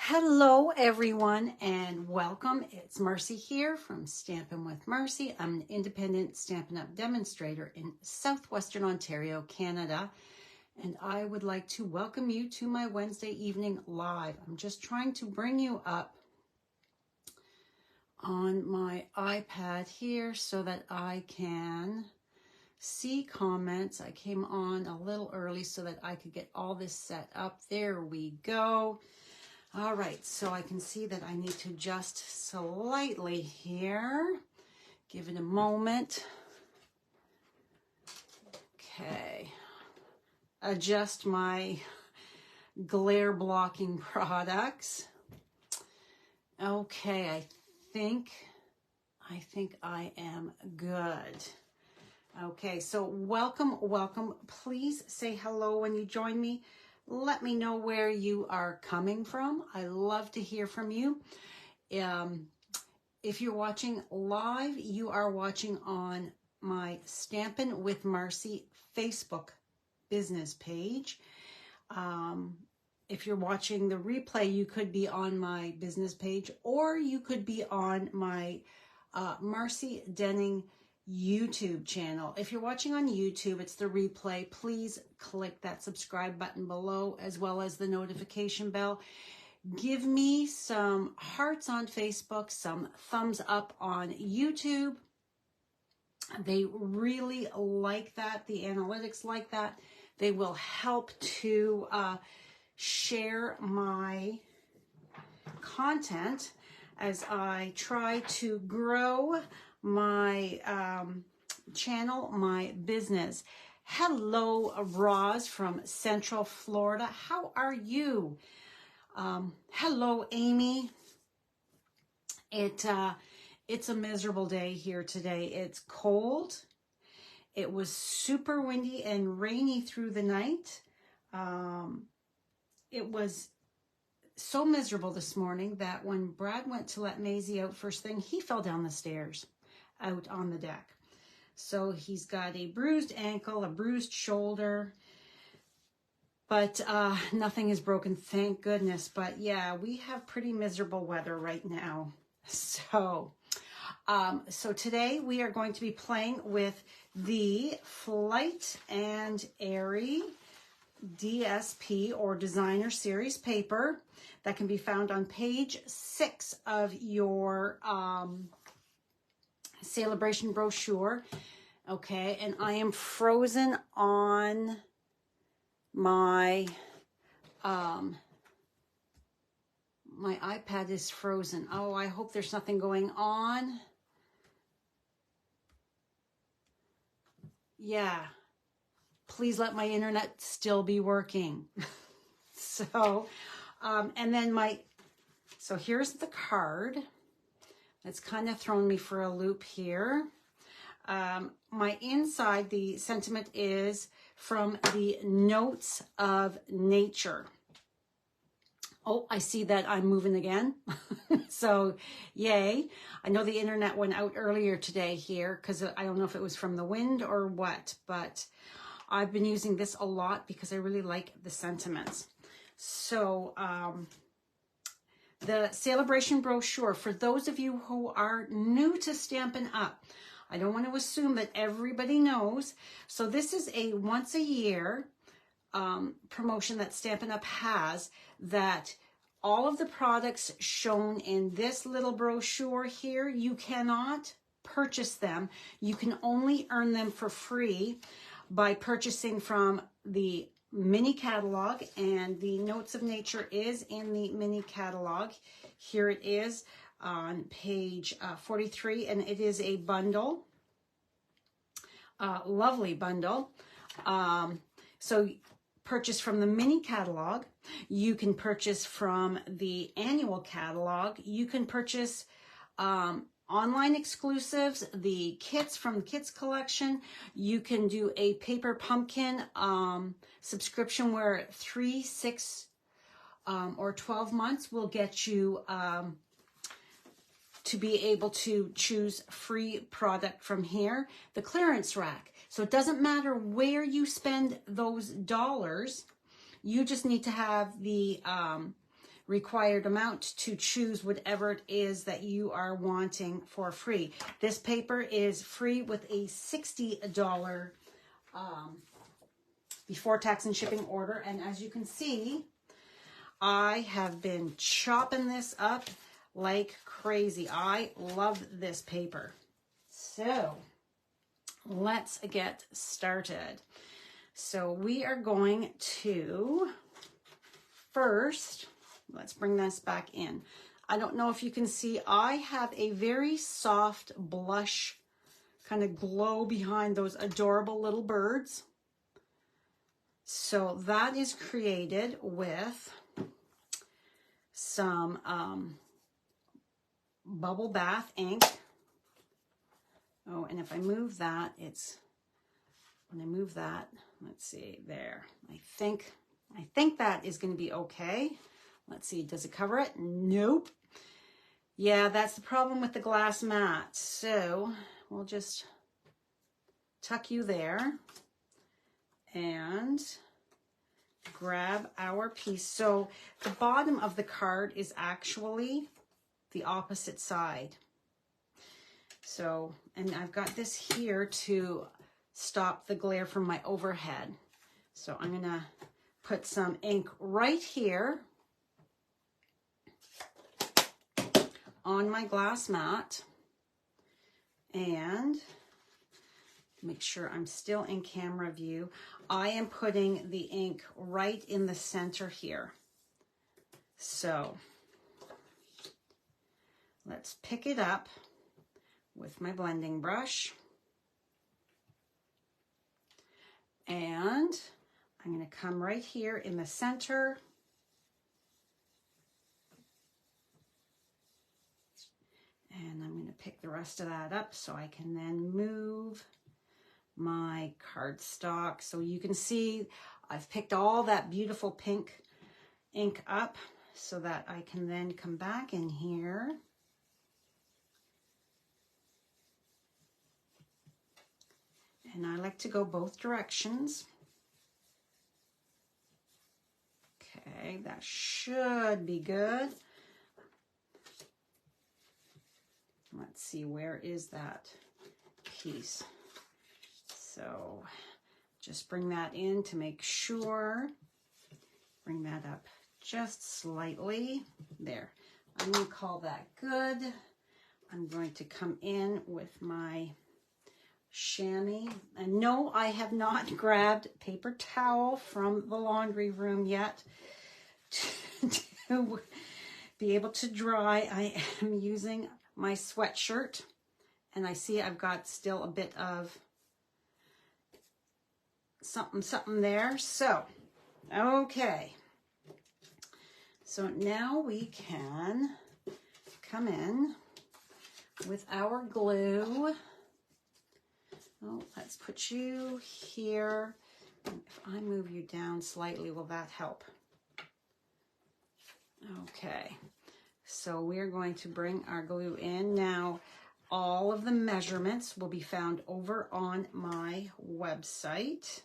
Hello everyone and welcome. It's Marcy here from Stampin' with Marcy. I'm an independent Stampin' Up! Demonstrator in Southwestern Ontario, Canada. And I would like to welcome you to my Wednesday evening live. I'm just trying to bring you up on my iPad here so that I can see comments. I came on a little early so that I could get all this set up. There we go. All right, so I can see that I need to adjust slightly here. Give it a moment. Okay. Adjust my glare blocking products. Okay, I think I am good. Okay, so welcome. Please say hello when you join me. Let me know where you are coming from. I love to hear from you. If you're watching live, you are watching on my Stampin' with Marcy Facebook business page. If you're watching the replay, you could be on my business page, or you could be on my Marcy Denning YouTube channel. If you're watching on YouTube, it's the replay. Please click that subscribe button below, as well as the notification bell. Give me some hearts on Facebook, some thumbs up on YouTube. They really like that. The analytics like that. They will help to share my content as I try to grow my channel, my business. Hello, Roz from Central Florida. How are you? Hello, Amy. It's a miserable day here today. It's cold. It was super windy and rainy through the night. It was so miserable this morning that when Brad went to let Maisie out first thing, he fell down the stairs out on the deck. So he's got a bruised ankle, a bruised shoulder, but nothing is broken, thank goodness. But yeah, we have pretty miserable weather right now. So today we are going to be playing with the Flight and Airy DSP or Designer Series paper that can be found on page 6 of your celebration brochure. Okay, and I am frozen on my my iPad is frozen. Oh, I hope there's nothing going on. Yeah, please let my internet still be working. So and then so here's the card. It's kind of thrown me for a loop here. My inside, the sentiment is from the Notes of Nature. Oh, I see that I'm moving again. So yay. I know the internet went out earlier today here because I don't know if it was from the wind or what, but I've been using this a lot because I really like the sentiments. So the celebration brochure, for those of you who are new to Stampin' Up!, I don't want to assume that everybody knows. So this is a once a year promotion that Stampin' Up! Has, that all of the products shown in this little brochure here, you cannot purchase them. You can only earn them for free by purchasing from the mini catalog, and the Notes of Nature is in the mini catalog. Here it is on page 43, and it is a bundle, lovely bundle. So purchase from the mini catalog. You can purchase from the annual catalog. You can purchase online exclusives, the kits from the Kids Collection. You can do a paper pumpkin subscription where 3, 6, or 12 months will get you to be able to choose free product from here. The clearance rack. So it doesn't matter where you spend those dollars. You just need to have the required amount to choose whatever it is that you are wanting for free. This paper is free with a $60 before tax and shipping order. And as you can see, I have been chopping this up like crazy. I love this paper. So let's get started. So we are going to first, let's bring this back in. I don't know if you can see, I have a very soft blush kind of glow behind those adorable little birds. So that is created with some bubble bath ink. Oh, and if I move that, when I move that, let's see, there. I think that is going to be okay. Let's see, does it cover it? Nope. Yeah, that's the problem with the glass mat. So we'll just tuck you there and grab our piece. So the bottom of the card is actually the opposite side. So, and I've got this here to stop the glare from my overhead. So I'm gonna put some ink right here on my glass mat and make sure I'm still in camera view. I am putting the ink right in the center here. So let's pick it up with my blending brush. And I'm going to come right here in the center. And I'm going to pick the rest of that up so I can then move my cardstock. So you can see I've picked all that beautiful pink ink up so that I can then come back in here and I like to go both directions. Okay, that should be good. Let's see, where is that piece? So just bring that in to make sure. Bring that up just slightly. There. I'm going to call that good. I'm going to come in with my chamois. And no, I have not grabbed paper towel from the laundry room yet to be able to dry. I am using my sweatshirt and I see I've got still a bit of something there. So, okay. So now we can come in with our glue. Oh, let's put you here. If I move you down slightly, will that help? Okay. So we're going to bring our glue in. Now, all of the measurements will be found over on my website.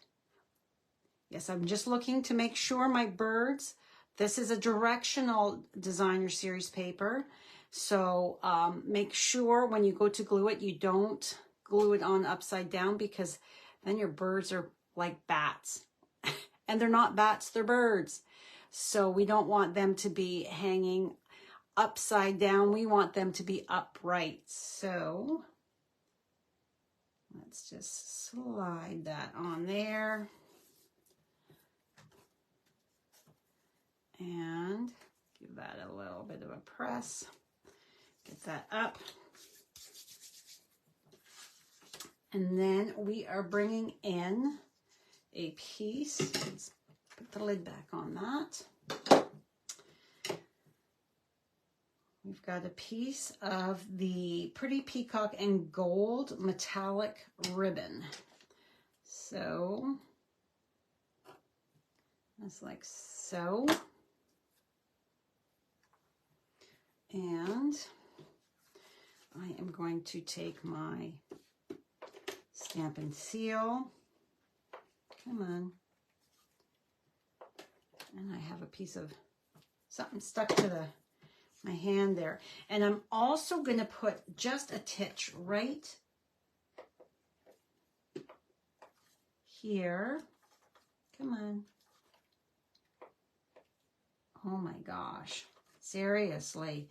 Yes, I'm just looking to make sure my birds, this is a directional designer series paper. So make sure when you go to glue it, you don't glue it on upside down because then your birds are like bats. And they're not bats, they're birds. So we don't want them to be hanging upside down. We want them to be upright. So let's just slide that on there. And give that a little bit of a press. Get that up. And then we are bringing in a piece. Let's put the lid back on that. We've got a piece of the Pretty Peacock and Gold metallic ribbon. So that's like so. And I am going to take my Stampin' seal. Come on. And I have a piece of something stuck to my hand there. And I'm also going to put just a titch right here. Come on. Oh my gosh. Seriously.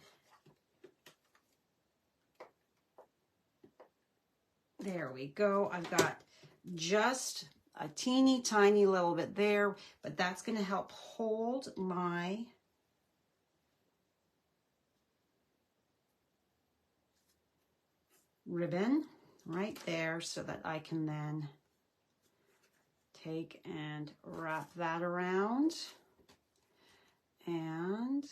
There we go. I've got just a teeny tiny little bit there, but that's going to help hold my ribbon right there so that I can then take and wrap that around and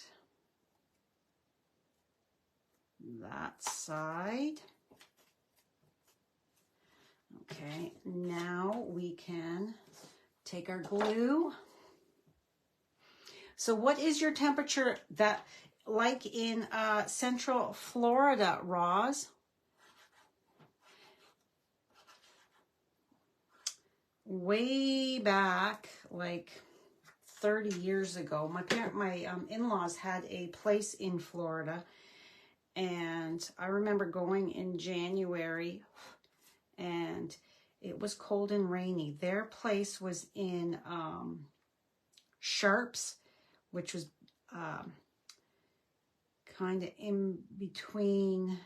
that side. Okay, now we can take our glue. So what is your temperature that like in Central Florida, Roz? Way back, like 30 years ago, my in-laws had a place in Florida, and I remember going in January, and it was cold and rainy. Their place was in Sharps, which was kind of in between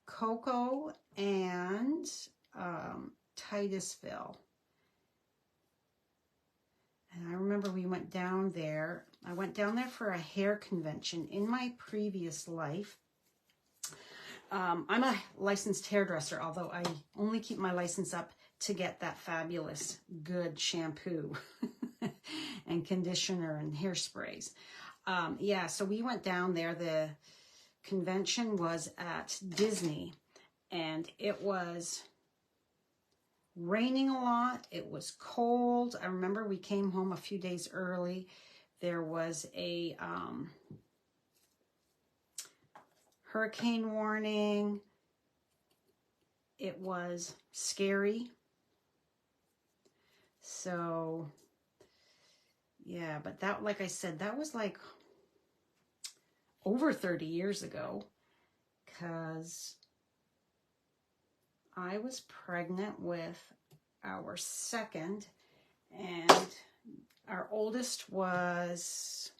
Cocoa and Titusville. And I remember we went down there. I went down there for a hair convention in my previous life. I'm a licensed hairdresser, although I only keep my license up to get that fabulous good shampoo and conditioner and hairsprays. Yeah, so we went down there. The convention was at Disney, and it was raining a lot. It was cold. I remember we came home a few days early. There was a hurricane warning. It was scary. So yeah, but that, like I said, that was like over 30 years ago, because I was pregnant with our second, and our oldest was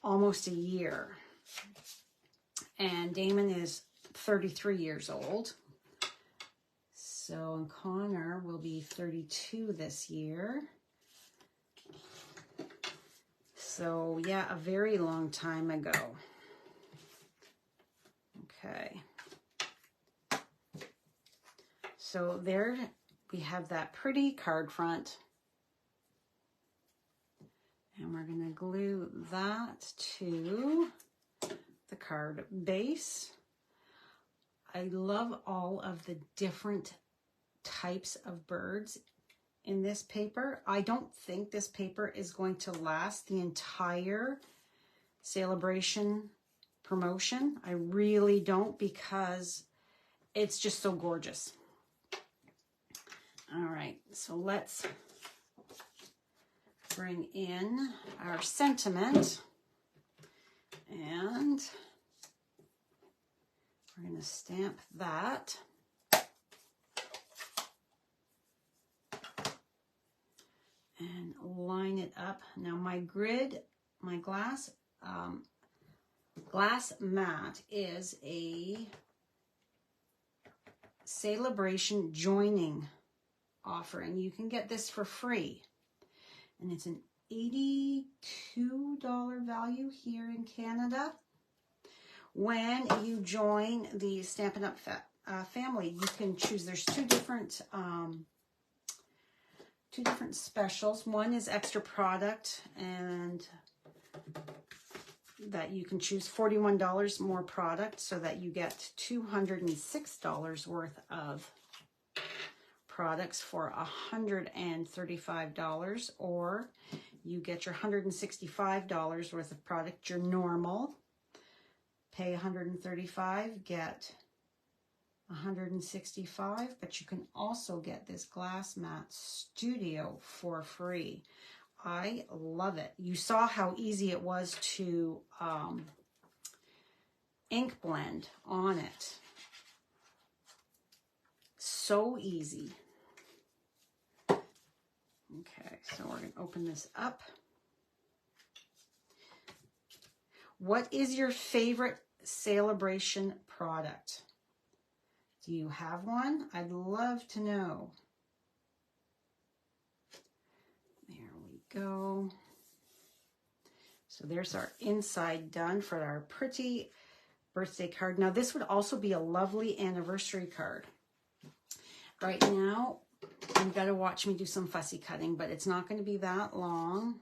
almost a year. And Damon is 33 years old. So, and Connor will be 32 this year. So, yeah, a very long time ago. Okay. So there we have that pretty card front. And we're going to glue that to the card base. I love all of the different types of birds in this paper. I don't think this paper is going to last the entire celebration promotion. I really don't, because it's just so gorgeous. All right, so let's bring in our sentiment, and we're going to stamp that. And line it up. Now my grid, my glass mat is a celebration joining offer, and you can get this for free. And it's an $82 value here in Canada. When you join the Stampin' Up! Family, you can choose. There's two different specials. One is extra product, and that you can choose $41 more product, so that you get $206 worth of products for $135, or you get your $165 worth of product, your normal, pay $135, get $165, but you can also get this glass mat studio for free. I love it. You saw how easy it was to ink blend on it. So easy. Okay, so we're going to open this up. What is your favorite celebration product? Do you have one? I'd love to know. There we go. So there's our inside done for our pretty birthday card. Now this would also be a lovely anniversary card. Right now, you've got to watch me do some fussy cutting, but it's not going to be that long.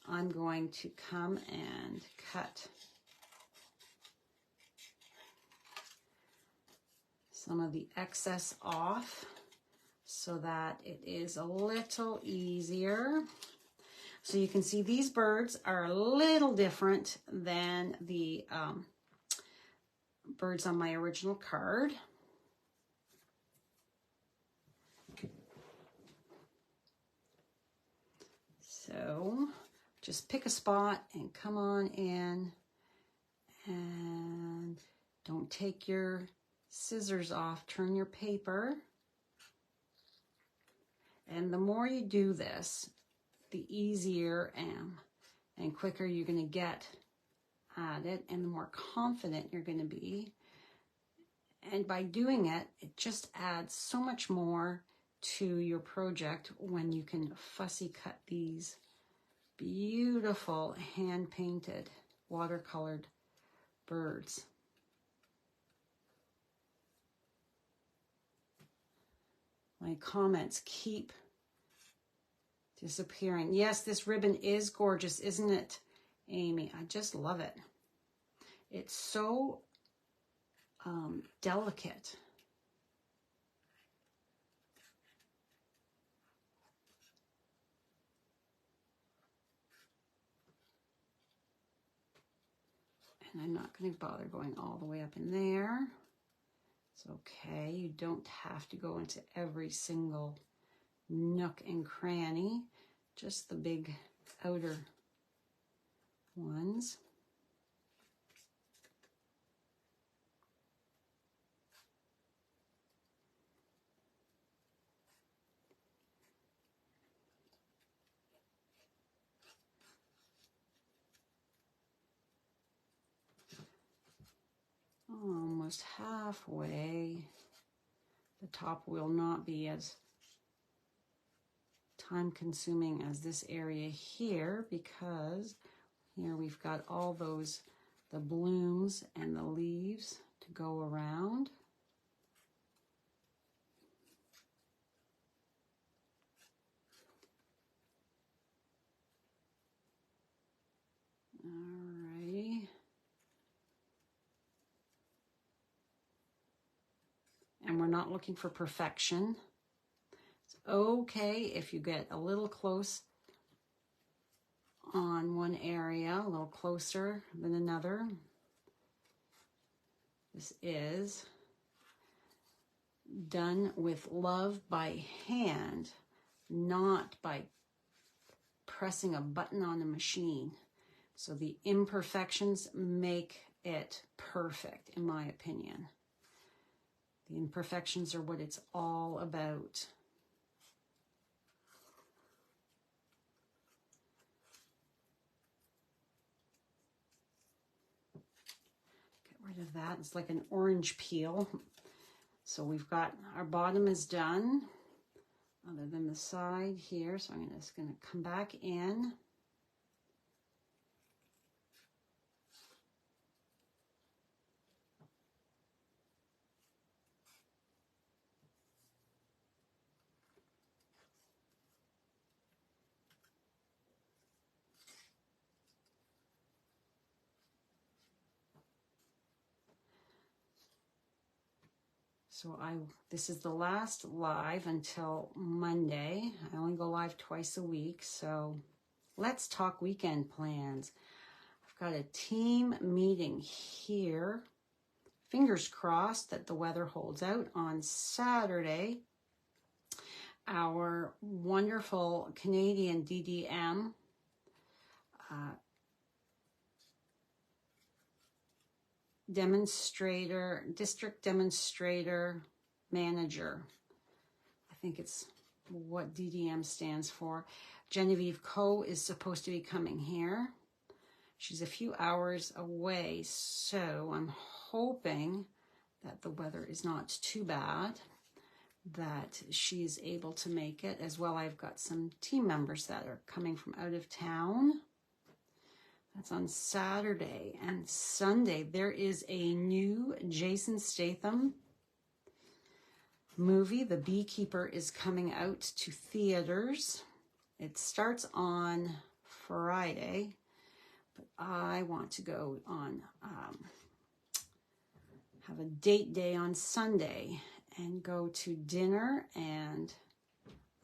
I'm going to come and cut some of the excess off so that it is a little easier. So you can see these birds are a little different than the birds on my original card. So just pick a spot and come on in, and don't take your scissors off. Turn your paper. And the more you do this, the easier and quicker you're going to get at it, and the more confident you're going to be. And by doing it, it just adds so much more to your project when you can fussy cut these beautiful hand-painted watercolored birds. My comments keep disappearing. Yes, this ribbon is gorgeous, isn't it, Amy? I just love it. It's so delicate. And I'm not going to bother going all the way up in there. It's okay. You don't have to go into every single nook and cranny, just the big outer ones. Almost halfway. The top will not be as time consuming as this area here, because here we've got all those, the blooms and the leaves to go around. Alrighty. And we're not looking for perfection. It's okay if you get a little close on one area, a little closer than another. This is done with love by hand, not by pressing a button on a machine. So the imperfections make it perfect, in my opinion. The imperfections are what it's all about. Get rid of that. It's like an orange peel. So we've got, our bottom is done, other than the side here. So I'm just going to come back in. So this is the last live until Monday. I only go live twice a week, so let's talk weekend plans. I've got a team meeting here. Fingers crossed that the weather holds out on Saturday. our wonderful Canadian DDM district demonstrator manager. I think it's what DDM stands for. Genevieve Coe is supposed to be coming here. She's a few hours away, so I'm hoping that the weather is not too bad, that she's able to make it. As well, I've got some team members that are coming from out of town. That's on Saturday. And Sunday, there is a new Jason Statham movie. The Beekeeper is coming out to theaters. It starts on Friday, but I want to go on, have a date day on Sunday and go to dinner and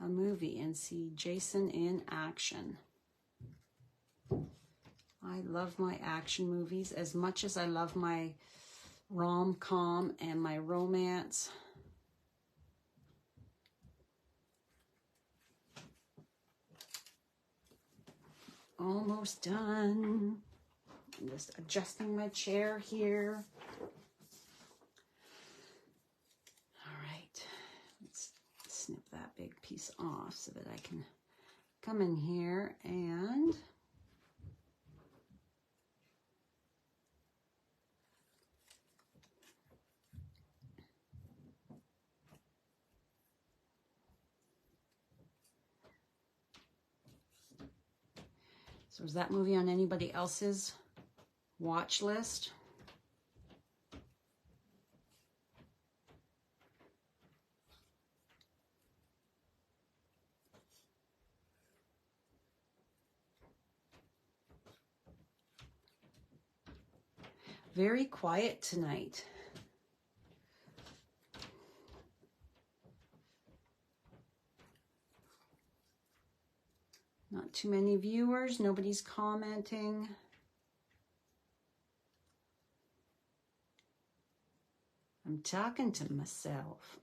a movie and see Jason in action. I love my action movies as much as I love my rom-com and my romance. Almost done. I'm just adjusting my chair here. All right, let's snip that big piece off so that I can come in here and so is that movie on anybody else's watch list? Very quiet tonight. Not too many viewers, nobody's commenting. I'm talking to myself.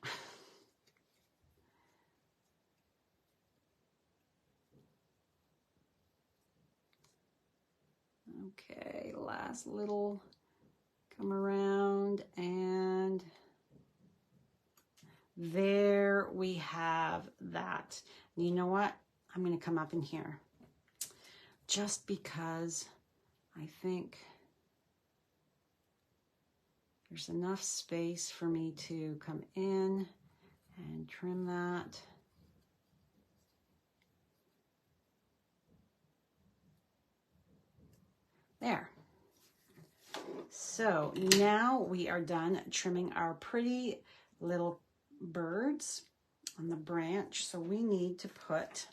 Okay, last little come around, and there we have that. And you know what? I'm going to come up in here just because I think there's enough space for me to come in and trim that. There. So now we are done trimming our pretty little birds on the branch. So we need to put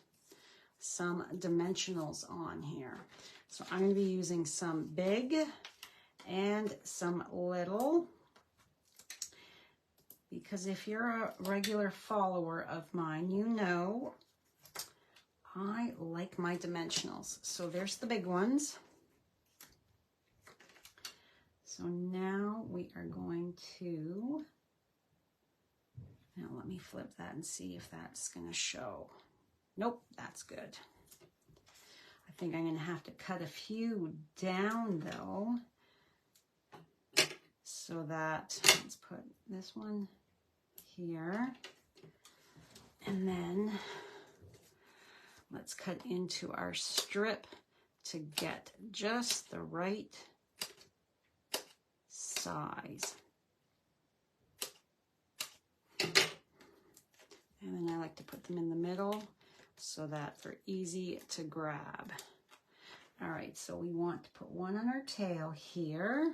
some dimensionals on here. So I'm going to be using some big and some little, because if you're a regular follower of mine, you know I like my dimensionals. So there's the big ones. So now we are going to, now let me flip that and see if that's going to show. Nope, that's good. I think I'm going to have to cut a few down though, so that, let's put this one here, and then let's cut into our strip to get just the right size. And then I like to put them in the middle so that they're easy to grab. All right, so we want to put one on our tail here,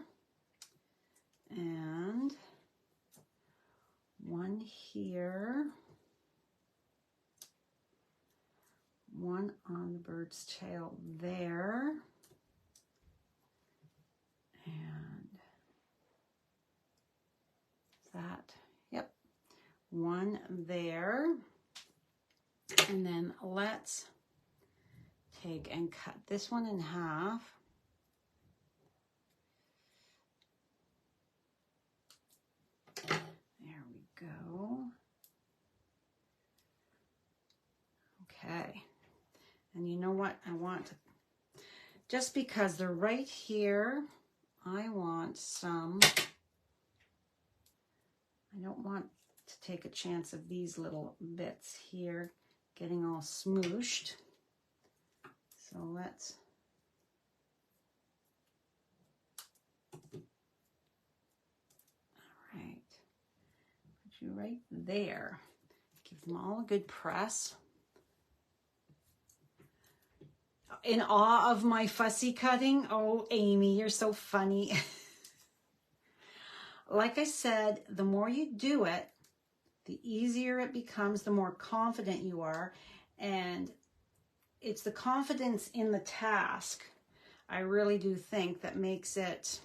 and one here, one on the bird's tail there, and that, yep, one there. And then let's take and cut this one in half. There we go. Okay. And you know what? I want to, just because they're right here, I want some, I don't want to take a chance of these little bits here getting all smooshed. So let's, all right, put you right there. Give them all a good press. In awe of my fussy cutting? Oh, Amy, you're so funny. Like I said, the more you do it, the easier it becomes, the more confident you are. And it's the confidence in the task, I really do think, that makes it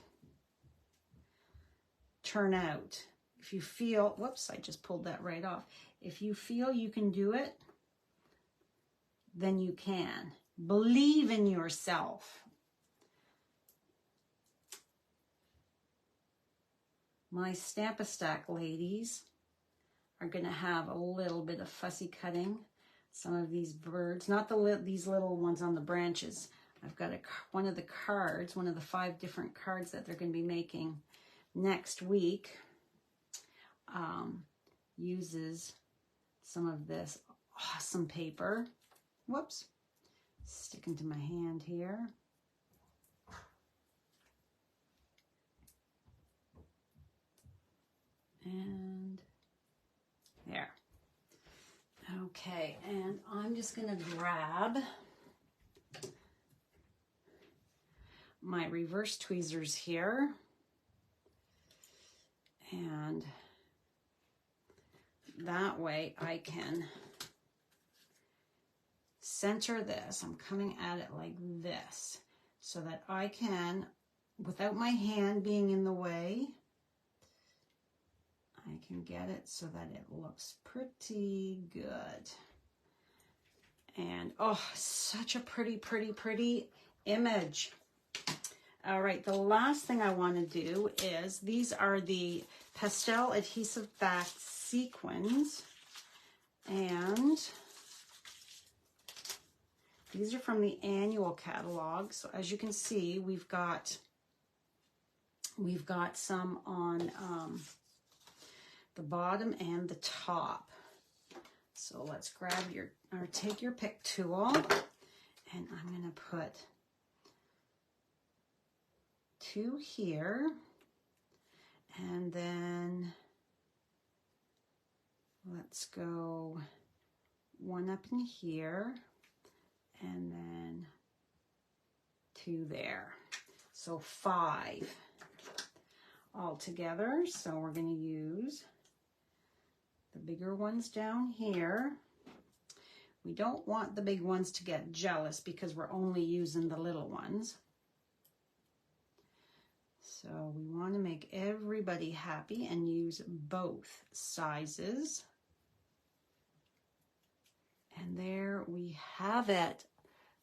turn out. If you feel, whoops, I just pulled that right off. If you feel you can do it, then you can. Believe in yourself. My Stamp-A-Stack ladies are going to have a little bit of fussy cutting. Some of these birds, not these little ones on the branches. I've got one of the cards, one of the 5 different cards that they're going to be making next week, uses some of this awesome paper. Whoops, sticking to my hand here. And there. Okay, and I'm just going to grab my reverse tweezers here, and that way I can center this. I'm coming at it like this so that I can, without my hand being in the way, I can get it so that it looks pretty good. And oh, such a pretty, pretty, pretty image. All right, the last thing I want to do is, these are the pastel adhesive backed sequins, and these are from the annual catalog. So as you can see, we've got some on the bottom and the top. So let's grab your, or take your pick tool, and I'm going to put 2 here, and then let's go 1 up in here, and then 2 there. So 5 all together. So we're going to use the bigger ones down here. We don't want the big ones to get jealous because we're only using the little ones. So we want to make everybody happy and use both sizes. And there we have it.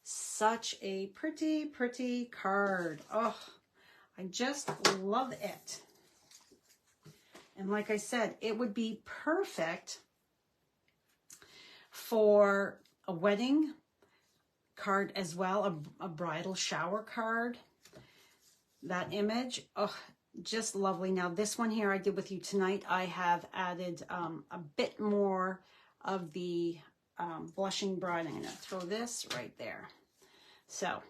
Such a pretty, pretty card. Oh, I just love it. And like I said, it would be perfect for a wedding card as well, a bridal shower card. That image, oh, just lovely. Now this one here I did with you tonight, I have added a bit more of the blushing bride. I'm going to throw this right there. So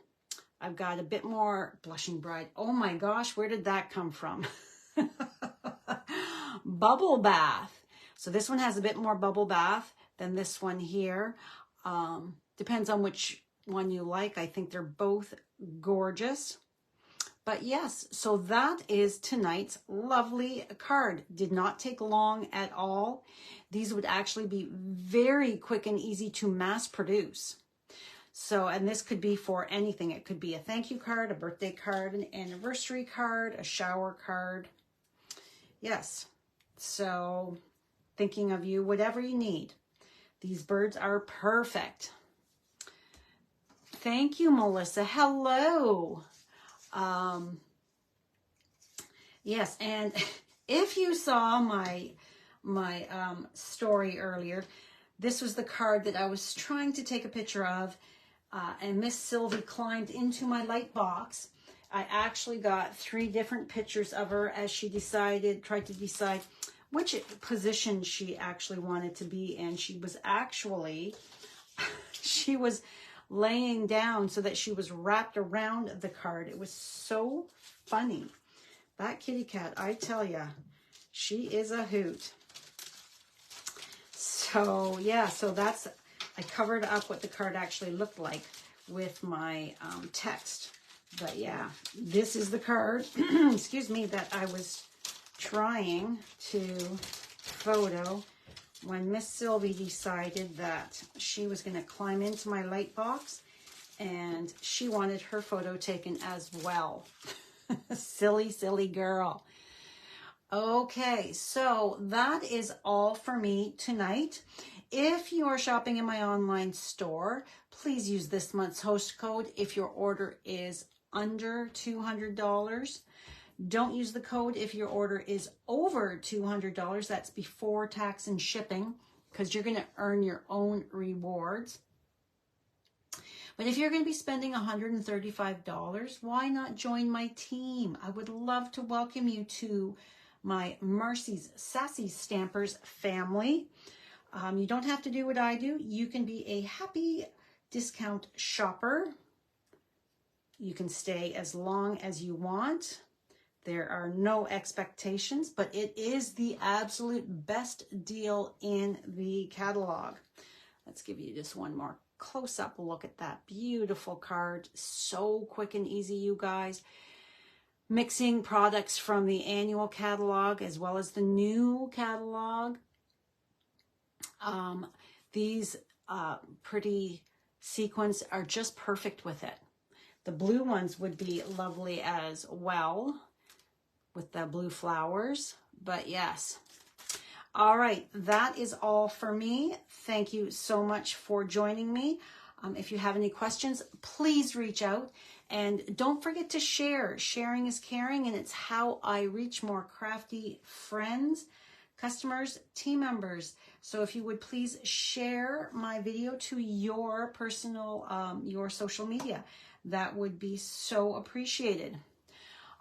I've got a bit more blushing bride. Oh my gosh, where did that come from? Bubble bath. So this one has a bit more bubble bath than this one here. Depends on which one you like. I think they're both gorgeous. But yes, so that is tonight's lovely card. Did not take long at all. These would actually be very quick and easy to mass produce. So, and this could be for anything. It could be a thank you card, a birthday card, an anniversary card, a shower card. Yes. So, thinking of you, whatever you need. These birds are perfect. Thank you, Melissa. Hello. Yes, and if you saw my story earlier, This was the card that I was trying to take a picture of, and Miss Sylvie climbed into my light box. I actually got 3 different pictures of her as she tried to decide which position she actually wanted to be in. She was actually, she was laying down so that she was wrapped around the card. It was so funny. That kitty cat, I tell ya, she is a hoot. So yeah, so that's, I covered up what the card actually looked like with my text. But yeah, this is the card, excuse me, that I was trying to photo when Miss Sylvie decided that she was going to climb into my light box and she wanted her photo taken as well. Silly, silly girl. Okay, so that is all for me tonight. If you are shopping in my online store, please use this month's host code if your order is under $200. Don't use the code if your order is over $200. That's before tax and shipping, because you're going to earn your own rewards. But if you're going to be spending $135, why not join my team? I would love to welcome you to my Marcy's Sassy Stampers family. You don't have to do what I do. You can be a happy discount shopper. You can stay as long as you want. There are no expectations, but it is the absolute best deal in the catalog. Let's give you just one more close-up look at that beautiful card. So quick and easy, you guys. Mixing products from the annual catalog as well as the new catalog. These pretty sequins are just perfect with it. The blue ones would be lovely as well with the blue flowers, but yes. All right, that is all for me. Thank you so much for joining me. If you have any questions, please reach out. And don't forget to share. Sharing is caring, and it's how I reach more crafty friends, customers, team members. So if you would please share my video to your personal, your social media, that would be so appreciated.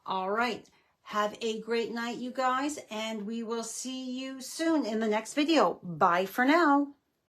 All right. Have a great night, you guys, and we will see you soon in the next video. Bye for now.